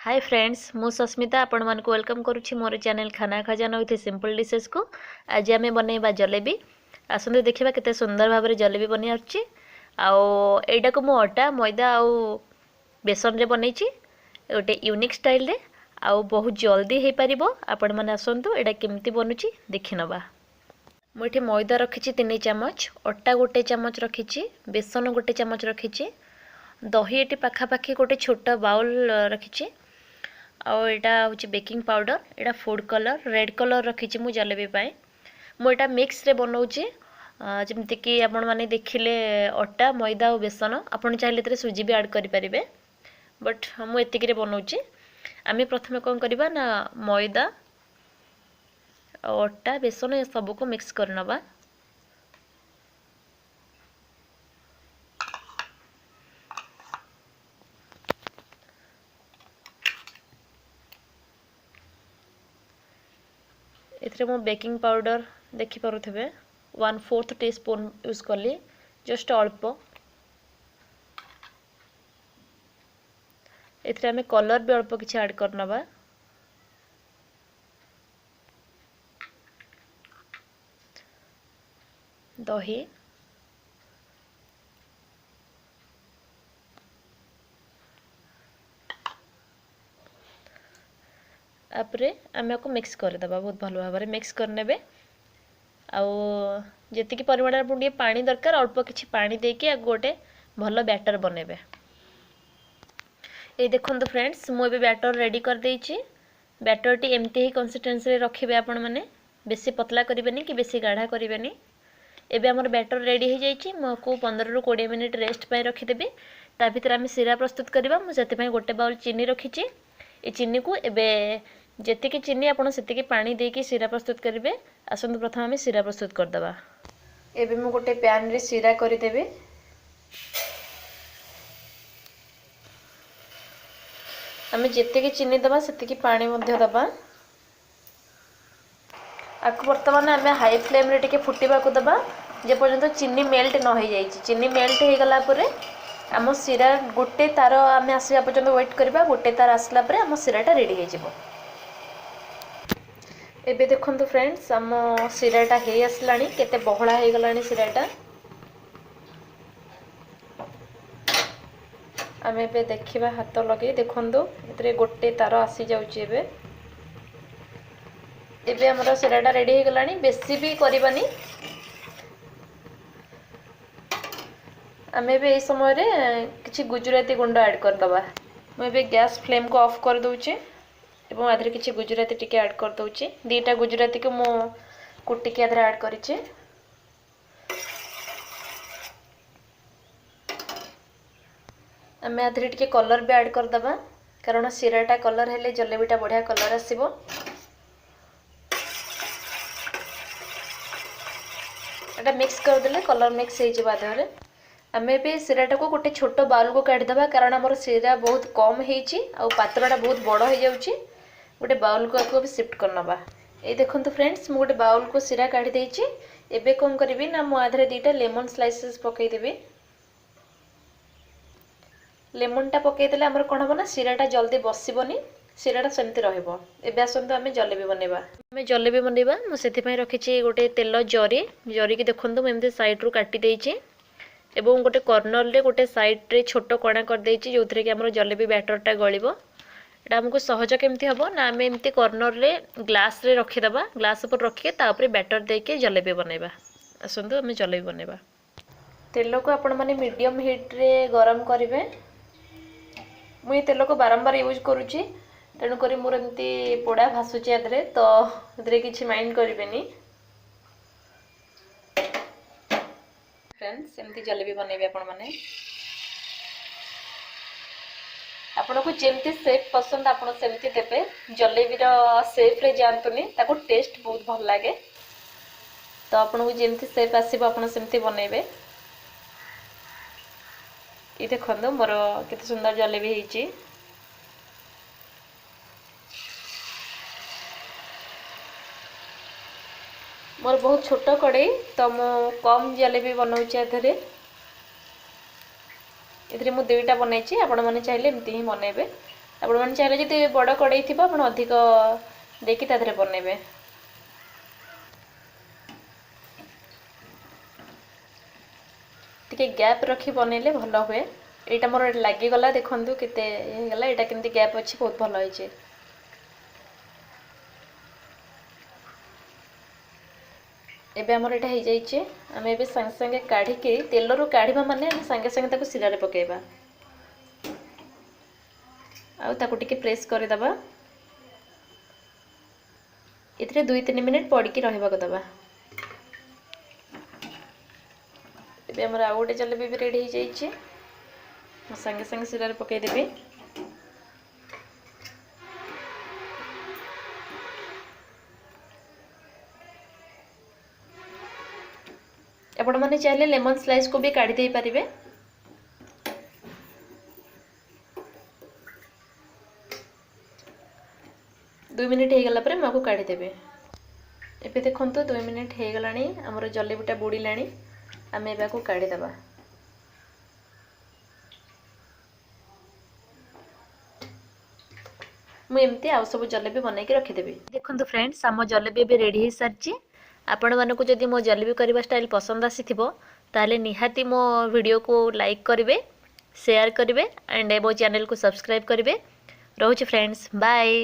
Hi friends मु सस्मिता आपण मन को वेलकम करुछि मोर चैनल खाना खजाना विथ सिंपल डिशेस को। आज आम बनैबा जलेबी। आसंते देखिबा केते सुंदर भाव में जलेबी बनी आछि। आउ एटा को मु अटा मैदा आउ बेसन रे बनैछि गोटे यूनिक स्टाइल रे आउ बहुत जल्दी हे परिबो। आपण माने आसंतु एटा केमती बनुछि देखि नबा। मु एठी मैदा रखिछि 3 चम्मच, अटा गोटे चम्मच रखिछि, बेसन गोटे चम्मच रखिछि, दही एटी पाखा पाखी गोटे छोटा बाउल रखिछि। आउ एटा होची बेकिंग पाउडर, एटा फूड कलर, रेड कलर रखिछि मु जलेबी पाए। मु एटा मिक्स रे बनौछि जेमति कि आपण माने देखिले अटा मैदा और बेसन। आपण चाहिले तरे सुजी भी ऐड करि परिबे, बट मु एतिक रे बनौछि। आमे प्रथमे कोन करबा ना मैदा और अटा बेसन ए सब को मिक्स कर नबा। एथरे मो बेकिंग पाउडर देखि पारुथबे 1/4 टीस्पून यूज करली, जस्ट अल्प। एथरे हमें कलर भी अल्प किछि ऐड कर नबा। दही, आपरे आमे को मिक्स कर दबा। बहुत भलो भाव में मिक्स कर नेबे। आउ जेति कि परिमाण रे बुंडी पानी दरकार अल्प किछि पानी देके गोटे भलो बैटर बनेबे। ए देखंतु फ्रेंड्स मु एबे बैटर रेडी कर देइछि। बैटर टी एमती ही कंसिस्टेंसी रे रखिबे आपण माने, बेसी पतला करिबेनी कि बेसी गाढ़ा करिबेनी। एबे हमर बैटर रेडी हो जाइछि। मु को 15 रु 20 मिनिट रेस्ट पय रखि देबे। ता भीतर आमे सिरा प्रस्तुत करबा। मु सेति पय गोटे बाउल चीनी रखिछि। ए चीनी को एबे जेति कि चीनी आपण सेति कि पानी देके सिरा प्रस्तुत करिवे। आसंतु प्रथम आमे सिरा प्रस्तुत कर दबा। एबे मु गोटे पैन रे सिरा करि देबे। आमे जेति कि चीनी दबा सेति कि पानी मध्ये दबा। आकु वर्तमान आमे हाई फ्लेम रे टिके फुटिबा को दबा जे पर्यंत चीनी मेल्ट न हो जाइछि। चीनी मेल्ट हे गला परे आम सिरा गोटे तार आमे आसीबा पर्यंत वेट करबा। गोटे तार आसला परे आम सिराटा रेडी हे जिवो। एबे देखंतु फ्रेंड्स आम सिराटा हे आसलानी, केते बहळा हे गलानी सिराटा। आमे एबे देखिबा हाथ लगे देखंतु एतरे गोटे तार आसी जाउची। एबे एबे हमरा सिराटा रेडी हे गलानी। बेसी भी करबानी। आमे एबे ए समय रे किछि गुजराती गुंड ऐड कर दबा। मैं एबे गैस फ्लेम को ऑफ कर दोउची एवं आधरे किछि गुजराती टिके ऐड कर दोउची। दीटा गुजराती को मो कुटी के आधरे ऐड करिछि। आमे आधरे टिके कलर भी ऐड कर दबा, कारण सिराटा कलर हेले जलेबीटा बढ़िया कलर आसीबो। एटा मिक्स कर देले कलर मिक्स हे जिबा आधरे। आमे भी सिराटा को गोटे छोटो बाउल को काढ़ी दबा, कारण हमर सिरा बहुत कम हेछि आ पात्रटा बहुत बड़ हो जाउछि। गोटे बाउल को आको भी शिफ्ट कर नबा। ए देखंतु फ्रेंड्स मु गोटे बाउल को सिरा काढ़ी देछि। एबे कोन करबी ना मु आधरे दीटा लेमन स्लाइसेस पकई देबी। लेमनटा पकई देले हमर कोन हबो ना सिराटा जल्दी बसिबोनी, सिराटा सेमति रहइबो। एबे आसंतु आमे जलेबी बनेबा। आमे जलेबी बनेबा। मु सेति पय रखिछि गोटे तेल जरी। जरी की देखंतु मु एमते साइड रु काटी देछि एवं गोटे कॉर्नर रे गोटे साइड रे छोटो कणा कर देछि जोथरे कि हमर जलेबी बैटरटा गळिबो। एटा हमको सहज केमती हबो ना आमे एमती कॉर्नर रे ग्लास रे रखि दबा। ग्लास ऊपर रखिके ता ऊपर बैटर देके जलेबी बनेबा। आसंतु आमे जलेबी बनेबा। तेल को आपण माने मीडियम हीट रे गरम करिवे। मु ए तेल को बारंबार यूज करूची, तेणु करी मोर एमती पोड़ा भासुची आदरे, तो एदरे किछि माइंड करिवेनी। फ्रेंड्स एमती जलेबी बनेबे आपण माने। आपण को जेमती शेप पसंद आपण सेमती देबे। जलेबी रो शेप रे जानतुनी, ताको टेस्ट बहुत भल लागे। तो आपण को जेमती शेप आसीबो आपण सेमती बनेबे। ई देखंदो मोर केते सुंदर जलेबी हेची। मोर बहुत छोटो कड़े, तो मो कम जलेबी बनाउची आधरे। एथरे मु दुईटा बनैछि, आपण माने चाहिले एमती ही बनेबे। ଆପଣମାନେ ଚାହିଁଲେ ଯଦି ବଡ଼ କଡ଼େଇ ଥିବ ଆପଣ ଅଧିକ ଦେଇକି ତା ଦେହରେ ବନେଇବେ। ଟିକେ ଗ୍ୟାପ୍ ରଖି ବନେଇଲେ ଭଲ ହୁଏ। ଏଇଟା ମୋର ଲାଗିଗଲା, ଦେଖନ୍ତୁ କେତେ ହେଇଗଲା, ଏଇଟା କେମିତି ଗ୍ୟାପ୍ ଅଛି, ବହୁତ ଭଲ ହେଇଛି। ଏବେ ଆମର ଏଇଟା ହେଇଯାଇଛି। ଆମେ ଏବେ ସାଙ୍ଗେ ସାଙ୍ଗେ କାଢ଼ିକି, ତେଲରୁ କାଢ଼ିବା ମାନେ ଆମେ ସାଙ୍ଗେ ସାଙ୍ଗେ ତାକୁ ଶିରାରେ ପକାଇବା ଆଉ ତାକୁ ଟିକେ ପ୍ରେସ୍ କରିଦେବା। ଏଥିରେ 2-3 ମିନିଟ୍ ପଡ଼ିକି ରହିବାକୁ ଦେବା। ଏବେ ଆମର ଆଉ ଗୋଟେ ଜଲେବି ବି ରେଡ଼ି ହେଇଯାଇଛି। ମୁଁ ସାଙ୍ଗେ ସାଙ୍ଗେ ଶିରାରେ ପକାଇଦେବି। ଆପଣମାନେ ଚାହିଁଲେ ଲେମନ୍ ସ୍ଲାଇସ୍କୁ ବି କାଢ଼ି ଦେଇପାରିବେ। ଦୁଇ ମିନିଟ୍ ହେଇଗଲା ପରେ ମୁଁ ଆକୁ କାଢ଼ିଦେବି। ଏବେ ଦେଖନ୍ତୁ 2 ମିନିଟ୍ ହେଇଗଲାଣି, ଆମର ଜଲେବିଟା ବୁଡ଼ିଲାଣି। ଆମେ ଏବେ ଆକୁ କାଢ଼ିଦେବା। ମୁଁ ଏମିତି ଆଉ ସବୁ ଜଲେବି ବନେଇକି ରଖିଦେବି। ଦେଖନ୍ତୁ ଫ୍ରେଣ୍ଡସ୍, ଆମ ଜଲେବି ଏବେ ରେଡ଼ି ହେଇସାରିଛି। ଆପଣମାନଙ୍କୁ ଯଦି ମୋ ଜଲେବି କରିବା ଷ୍ଟାଇଲ୍ ପସନ୍ଦ ଆସିଥିବ ତାହେଲେ ନିହାତି ମୋ ଭିଡ଼ିଓକୁ ଲାଇକ୍ କରିବେ, ସେୟାର କରିବେ, ଆଣ୍ଡ ମୋ ଚ୍ୟାନେଲକୁ ସବସ୍କ୍ରାଇବ୍ କରିବେ। ରହୁଛି ଫ୍ରେଣ୍ଡସ୍, ବାଏ।